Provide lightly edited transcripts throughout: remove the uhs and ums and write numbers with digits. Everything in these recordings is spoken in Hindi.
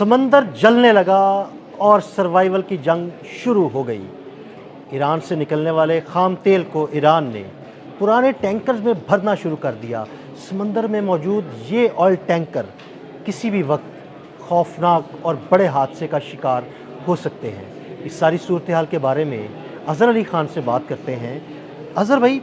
समंदर जलने लगा और सर्वाइवल की जंग शुरू हो गई। ईरान से निकलने वाले खाम तेल को ईरान ने पुराने टैंकर्स में भरना शुरू कर दिया। समंदर में मौजूद ये ऑयल टैंकर किसी भी वक्त खौफनाक और बड़े हादसे का शिकार हो सकते हैं। इस सारी सूरत हाल के बारे में अज़हर अली ख़ान से बात करते हैं। अज़हर भाई,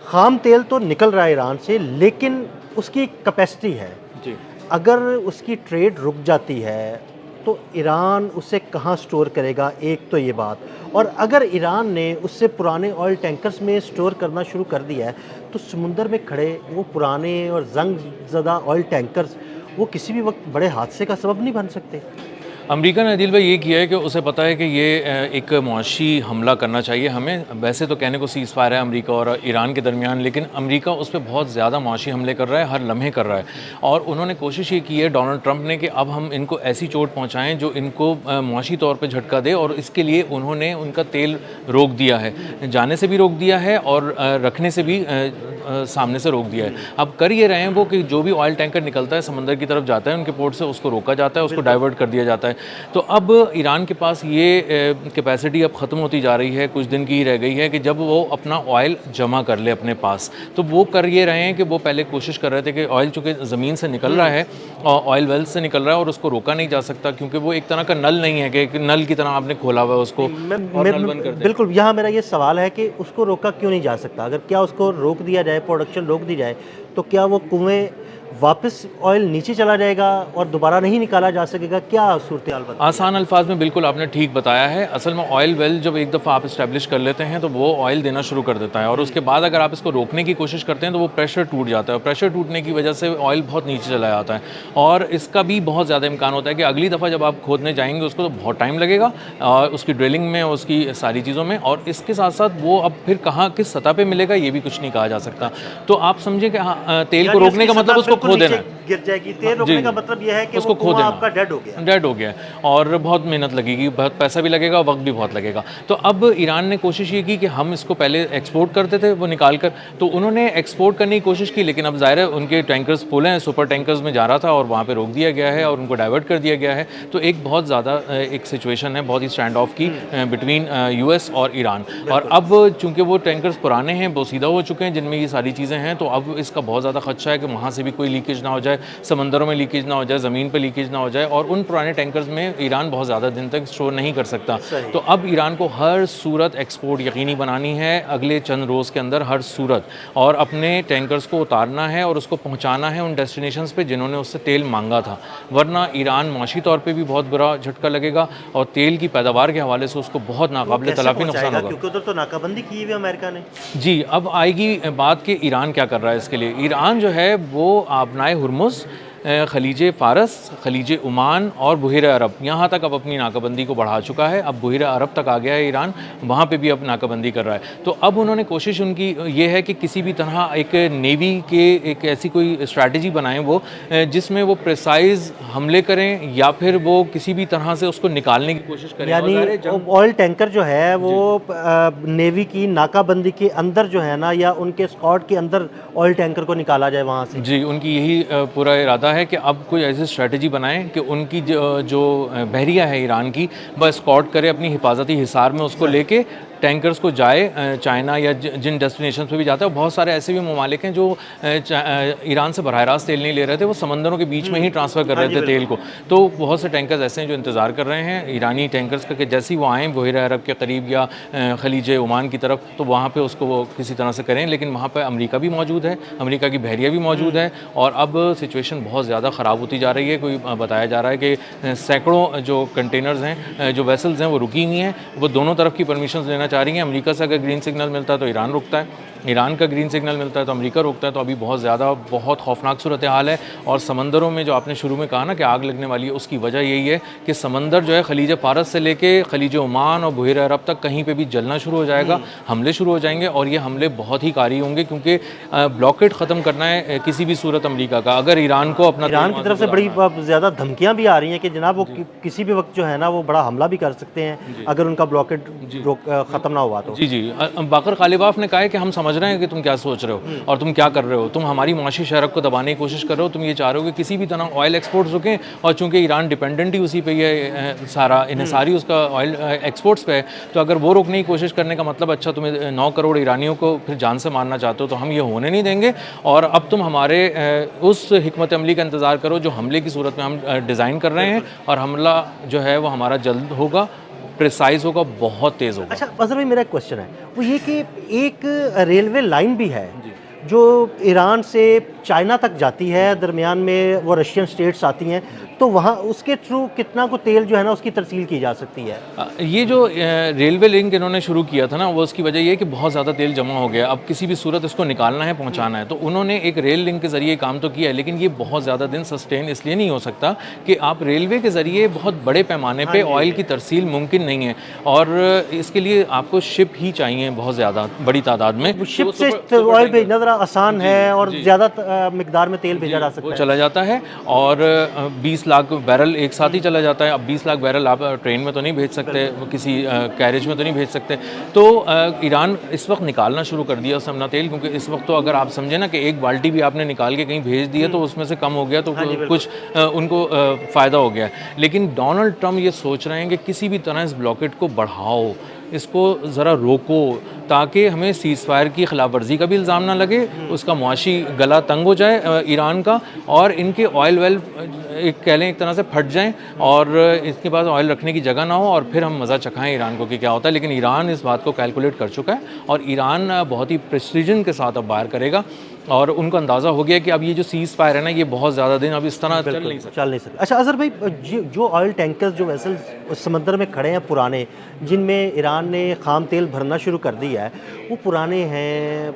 खाम तेल तो निकल रहा है ईरान से, लेकिन उसकी एक कैपेसिटी है जी। अगर उसकी ट्रेड रुक जाती है तो ईरान उसे कहाँ स्टोर करेगा, एक तो ये बात। और अगर ईरान ने उससे पुराने ऑयल टैंकर्स में स्टोर करना शुरू कर दिया है तो समुंदर में खड़े वो पुराने और जंग ज़दा ऑयल टैंकर्स वो किसी भी वक्त बड़े हादसे का सबब नहीं बन सकते। अमेरिका ने अदील भाई ये किया है कि उसे पता है कि ये एक मुआशी हमला करना चाहिए हमें। वैसे तो कहने को सीज़ फायर है अमेरिका और ईरान के दरमियान, लेकिन अमेरिका उस पर बहुत ज़्यादा मुआशी हमले कर रहा है, हर लम्हे कर रहा है। और उन्होंने कोशिश ये की है डोनाल्ड ट्रंप ने कि अब हम इनको ऐसी चोट पहुँचाएँ जो इनको मुआशी तौर पर झटका दे, और इसके लिए उन्होंने उनका तेल रोक दिया है, जाने से भी रोक दिया है और रखने से भी सामने से रोक दिया है। अब कर ये रहे हैं वो कि जो भी ऑयल टैंकर निकलता है समंदर की तरफ जाता है उनके पोर्ट से, उसको रोका जाता है, उसको डाइवर्ट कर दिया जाता है। तो अब ईरान के पास ये कैपेसिटी अब ख़त्म होती जा रही है, कुछ दिन की ही रह गई है कि जब वो अपना ऑयल जमा कर ले अपने पास। तो वो कर ये रहे हैं कि वो पहले कोशिश कर रहे थे कि ऑयल चूँकि ज़मीन से निकल रहा है, ऑयल वेल से निकल रहा है और उसको रोका नहीं जा सकता, क्योंकि वो एक तरह का नल नहीं है कि नल की तरह आपने खोला हुआ है उसको और नल बंद कर दे। बिल्कुल, यहाँ मेरा ये सवाल है कि उसको रोका क्यों नहीं जा सकता? अगर क्या उसको रोक दिया जाए, प्रोडक्शन रोक दी जाए, तो क्या वो कुएँ वापस ऑयल नीचे चला जाएगा और दोबारा नहीं निकाला जा सकेगा? क्या सूरत हाल बनती है? आसान अल्फाज में बिल्कुल आपने ठीक बताया है। असल में ऑयल वेल जब एक दफ़ा आप इस्टेब्लिश कर लेते हैं तो वो ऑयल देना शुरू कर देता है, और उसके बाद अगर आप इसको रोकने की कोशिश करते हैं तो वो प्रेशर टूट जाता है, और प्रेशर टूटने की वजह से ऑयल बहुत नीचे चला जाता है। और इसका भी बहुत ज़्यादा इम्कान होता है कि अगली दफ़ा जब आप खोदने जाएंगे उसको तो बहुत टाइम लगेगा, और उसकी ड्रिलिंग में, उसकी सारी चीज़ों में, और इसके साथ साथ वो अब फिर कहाँ किस सतह पर मिलेगा ये भी कुछ नहीं कहा जा सकता। तो आप समझें कि तेल को रोकने का मतलब उसको खो देना है, गिर जाएगी। तेल रोकने का मतलब यह है कि उसको वो खो कुआं देना, आपका डेड हो गया। डेड हो गया है, और बहुत मेहनत लगेगी, बहुत पैसा भी लगेगा, वक्त भी बहुत लगेगा। तो अब ईरान ने कोशिश ये की कि हम इसको पहले एक्सपोर्ट करते थे वो निकाल कर, तो उन्होंने एक्सपोर्ट करने की कोशिश की, लेकिन अब ज़ाहिर है उनके टैंकर्स फुल हैं, सुपर टैंकर्स में जा रहा था और वहाँ पे रोक दिया गया है और उनको डाइवर्ट कर दिया गया है। तो एक बहुत ज़्यादा एक सिचुएशन है, बहुत ही स्टैंड ऑफ की बिटवीन यूएस और ईरान। और अब चूँकि वो टैंकर्स पुराने हैं, बोसीदा हो चुके हैं, जिनमें ये सारी चीज़ें हैं, तो अब इसका बहुत ज़्यादा खदशा है कि वहाँ से भी कोई लीकेज ना हो जाए, समंदरों में लीकेज ना हो जाए, ज़मीन पे लीकेज ना हो जाए, और उन पुराने टैंकर्स में ईरान बहुत ज़्यादा दिन तक स्टोर नहीं कर सकता। तो अब ईरान को हर सूरत एक्सपोर्ट यकीनी बनानी है अगले चंद रोज़ के अंदर, हर सूरत, और अपने टैंकर्स को उतारना है और उसको पहुंचाना है उन डेस्टिनेशंस पे जिन्होंने उससे तेल मांगा था, वरना ईरान माशी तौर पे भी बहुत बुरा झटका लगेगा और तेल की पैदावार के हवाले से उसको बहुत नाकाबिले तलाफी नुकसान होगा। क्योंकि उधर तो नाकाबंदी की हुई है अमेरिका ने। जी, अब आएगी बात कि ईरान क्या कर रहा है इसके लिए। ईरान जो है वो आबनाए हुर्मुज़, खलीज फ़ारस, खलीज ओमान और बुहिर अरब, यहाँ तक अब अपनी नाकाबंदी को बढ़ा चुका है। अब बुहिर अरब तक आ गया है ईरान, वहाँ पे भी अब नाकाबंदी कर रहा है। तो अब उन्होंने कोशिश उनकी ये है कि किसी भी तरह एक नेवी के एक ऐसी कोई स्ट्रैटेजी बनाएं वो जिसमें वो प्रिसाइज हमले करें, या फिर वो किसी भी तरह से उसको निकालने की कोशिश करें। यानी ऑयल टैंकर जो है वो नेवी की नाकाबंदी के अंदर जो है ना, या उनके स्क्वाड के अंदर ऑयल टैंकर को निकाला जाए वहाँ से। जी, उनकी यही पूरा इरादा है कि अब कोई ऐसी स्ट्रेटजी बनाएं कि उनकी जो बहरिया है ईरान की, वह स्कॉट करे अपनी हिफाजती हिसार में, उसको लेके टैंकर्स को जाए चाइना या जिन डेस्टिनेशन पे भी जाता है। बहुत सारे ऐसे भी ममालिक हैं जो ईरान से बराह रास्त तेल नहीं ले रहे थे, वो समंदरों के बीच में ही ट्रांसफ़र कर रहे थे तेल को। तो बहुत से टैंकर्स ऐसे हैं जो इंतज़ार कर रहे हैं ईरानी टैंकर्स का कि जैसे ही वो आएँ बुहिर अरब के करीब या खलीज ओमान की तरफ, तो वहाँ पर उसको वो किसी तरह से करें। लेकिन वहाँ पर अमेरिका भी मौजूद है, अमेरिका की बहरिया भी मौजूद है, और अब सिचुएशन बहुत ज़्यादा ख़राब होती जा रही है। कोई बताया जा रहा है कि सैकड़ों जो कंटेनर्स हैं, जो वेसल्स हैं, वो रुकी हुई हैं, वो दोनों तरफ की परमिशन लेना चाह रही हैं। अमेरिका से अगर ग्रीन सिग्नल मिलता है तो ईरान रुकता है, ईरान का ग्रीन सिग्नल मिलता है तो अमेरिका रोकता है। तो अभी बहुत ज़्यादा बहुत खौफनाक सूरत हाल है। और समंदरों में जो आपने शुरू में कहा ना कि आग लगने वाली है, उसकी वजह यही है कि समंदर जो है खलीज फ़ारस से लेके खलीज ओमान और बुहिर अरब तक कहीं पे भी जलना शुरू हो जाएगा, हमले शुरू हो जाएंगे, और ये हमले बहुत ही कारी होंगे, क्योंकि ब्लॉकेट ख़त्म करना है किसी भी सूरत अमेरिका का। अगर ईरान को अपना, ईरान की तरफ से बड़ी ज़्यादा धमकियाँ भी आ रही हैं कि जनाब वो किसी भी वक्त जो है ना वो बड़ा हमला भी कर सकते हैं अगर उनका ब्लॉकेट ख़त्म ना हुआ तो। जी, बाकर खालिबाफ ने कहा है कि हम समझ समझ रहे हैं कि तुम क्या सोच रहे हो और तुम क्या कर रहे हो। तुम हमारी मुआशी शरक को दबाने की कोशिश कर रहे हो। तुम ये चाह रहे हो कि किसी भी तरह ऑयल एक्सपोर्ट्स रुकें, और चूंकि ईरान डिपेंडेंट ही उसी पे ये सारा इन्हिसारी उसका ऑयल एक्सपोर्ट्स पे है, तो अगर वो रोकने की कोशिश करने का मतलब, अच्छा तुम्हें 9 करोड़ ईरानियों को फिर जान से मारना चाहते हो, तो हम ये होने नहीं देंगे। और अब तुम हमारे उस हिकमत अमली का इंतज़ार करो जो हमले की सूरत में हम डिज़ाइन कर रहे हैं, और हमला जो है वो हमारा जल्द होगा, प्रिसाइज होगा, बहुत तेज़ होगा। अच्छा अजहर भाई, मेरा एक क्वेश्चन है, वो ये कि एक रेलवे लाइन भी है जो ईरान से चाइना तक जाती है, दरमियान में वो रशियन स्टेट्स आती हैं, तो वहाँ उसके थ्रू कितना को तेल जो है ना उसकी तरसील की जा सकती है? ये जो रेलवे लिंक इन्होंने शुरू किया था ना, वो उसकी वजह ये है कि बहुत ज़्यादा तेल जमा हो गया, अब किसी भी सूरत इसको निकालना है, पहुंचाना है, तो उन्होंने एक रेल लिंक के ज़रिए काम तो किया है, लेकिन ये बहुत ज़्यादा दिन सस्टेन इसलिए नहीं हो सकता कि आप रेलवे के ज़रिए बहुत बड़े पैमाने पे ऑयल की तरसील मुमकिन नहीं है, और इसके लिए आपको शिप ही चाहिए बहुत ज़्यादा बड़ी तादाद में। शिप से ऑयल भेजना ज़रा आसान है और ज़्यादा मिकदार में तेल भेजा जा सकता वो है। चला जाता है, और 20 लाख बैरल एक साथ ही चला जाता है। अब 20 लाख बैरल आप ट्रेन में तो नहीं भेज सकते, किसी कैरेज में तो नहीं भेज सकते, तो ईरान इस वक्त निकालना शुरू कर दिया उसने अपना तेल, क्योंकि इस वक्त तो अगर आप समझे ना कि एक बाल्टी भी आपने निकाल के कहीं भेज दिया तो उसमें से कम हो गया, तो कुछ उनको फ़ायदा हो गया। लेकिन डोनाल्ड ट्रम्प ये सोच रहे हैं कि किसी भी तरह इस ब्लॉकेट को बढ़ाओ, इसको ज़रा रोको, ताकि हमें सीज़ फायर की खिलाफ वर्जी का भी इल्ज़ाम ना लगे, उसका मुआशी गला तंग हो जाए ईरान का, और इनके ऑयल वेल एक कह लें एक तरह से फट जाएं, और इसके पास ऑयल रखने की जगह ना हो, और फिर हम मज़ा चखाएं ईरान को कि क्या होता है। लेकिन ईरान इस बात को कैलकुलेट कर चुका है, और ईरान बहुत ही प्रिसीजन के साथ अब बाहर करेगा, और उनको अंदाज़ा हो गया कि अब ये जो सीज़ फायर है ना, ये बहुत ज़्यादा दिन अब इस तरह चल नहीं सकता। अच्छा अजहर भाई, जो ऑयल टैंकर्स जो वेसल्स समंदर में खड़े हैं पुराने, जिनमें ईरान ने खाम तेल भरना शुरू कर दिया है, वो पुराने हैं,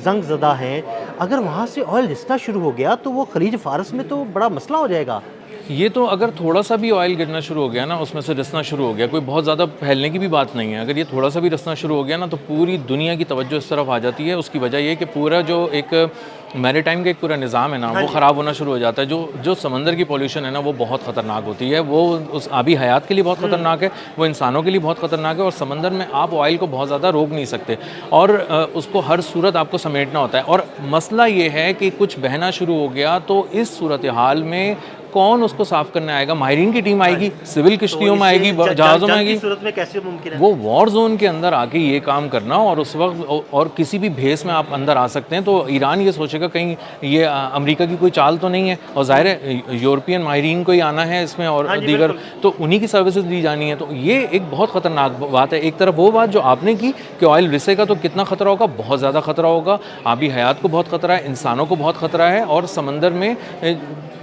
जंग ज़दा हैं, अगर वहाँ से ऑयल रिसना शुरू हो गया तो वो खलीज फारस में तो बड़ा मसला हो जाएगा। ये तो अगर थोड़ा सा भी ऑयल गिरना शुरू हो गया ना, उसमें से रिसना शुरू हो गया, कोई बहुत ज़्यादा फैलने की भी बात नहीं है, अगर ये थोड़ा सा भी रिसना शुरू हो गया ना, तो पूरी दुनिया की तवज्जो इस तरफ आ जाती है। उसकी वजह ये कि पूरा जो एक मैरीटाइम का एक पूरा निज़ाम है ना, वो ख़राब होना शुरू हो जाता है। जो समंदर की पॉल्यूशन है ना, वो बहुत ख़तरनाक होती है, वो उस आबी हयात के लिए बहुत ख़तरनाक है, वो इंसानों के लिए बहुत ख़तरनाक है, और समंदर में आप ऑयल को बहुत ज़्यादा रोक नहीं सकते, और उसको हर सूरत आपको समेटना होता है। और मसला ये है कि कुछ बहना शुरू हो गया तो इस सूरत हाल में कौन उसको साफ करने आएगा? माहिरीन की टीम आएगी, सिविल किश्तियों में आएगी, जहाज़ों में आएगी, सूरत में कैसे मुमकिन है? वो वॉर जोन के अंदर आके ये काम करना, और उस वक्त और किसी भी भेस में आप अंदर आ सकते हैं, तो ईरान ये सोचेगा कहीं ये अमेरिका की कोई चाल तो नहीं है, और ज़ाहिर है यूरोपियन माहिरीन को ही आना है इसमें, और दीगर तो उन्हीं की सर्विसेज दी जानी है। तो ये एक बहुत ख़तरनाक बात है। एक तरफ वो बात जो आपने की कि ऑयल रिसेगा तो कितना ख़तरा होगा, बहुत ज़्यादा ख़तरा होगा, आबी हयात को बहुत ख़तरा है, इंसानों को बहुत ख़तरा है, और समंदर में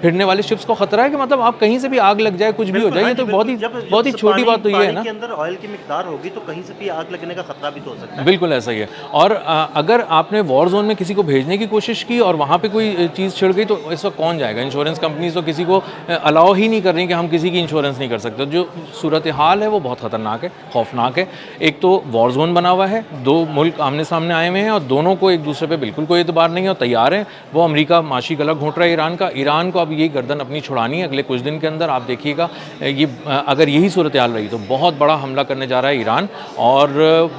फिरने वाले शिप्स को खतरा है कि मतलब आप कहीं से भी आग लग जाए, कुछ भी हो जाए, तो बहुत ही छोटी बात तो ये है ना, के अंदर ऑयल की मिकदार होगी तो कहीं से भी आग लगने का खतरा भी तो हो सकता है। बिल्कुल ऐसा ही है। और अगर आपने वॉर जोन में किसी को भेजने की कोशिश की और वहाँ पे कोई चीज़ छिड़ गई, तो इस वक्त कौन जाएगा? इंश्योरेंस कंपनीज तो किसी को अलाउ ही नहीं कर रही कि हम किसी की इंश्योरेंस नहीं कर सकते। जो सूरत हाल है वो बहुत ख़तरनाक है, खौफनाक है। एक तो वॉर जोन बना हुआ है, दो मुल्क आमने सामने आए हुए हैं, और दोनों को एक दूसरे पर बिल्कुल कोई एतबार नहीं है, और तैयार है वो अमरीका माशी गला घोंट रहा है ईरान का। ईरान को अब ये गर्दन अपनी छुड़ानी है अगले कुछ दिन के अंदर। आप देखिएगा ये अगर यही सूरत हाल रही तो बहुत बड़ा हमला करने जा रहा है ईरान, और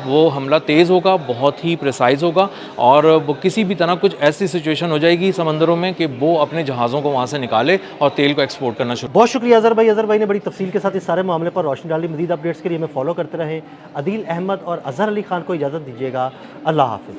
वो हमला तेज़ होगा, बहुत ही प्रिसाइज होगा, और वो किसी भी तरह कुछ ऐसी सिचुएशन हो जाएगी समंदरों में कि वो अपने जहाज़ों को वहाँ से निकाले और तेल को एक्सपोर्ट करना शुरू। बहुत शुक्रिया अजहर भाई। अजहर भाई ने बड़ी तफसील के साथ इस सारे मामले पर रोशनी डाली। मज़ीद अपडेट्स के लिए हमें फॉलो करते रहें। अदील अहमद और अजहर अली खान को इजाज़त दीजिएगा। अल्लाह हाफ़िज़।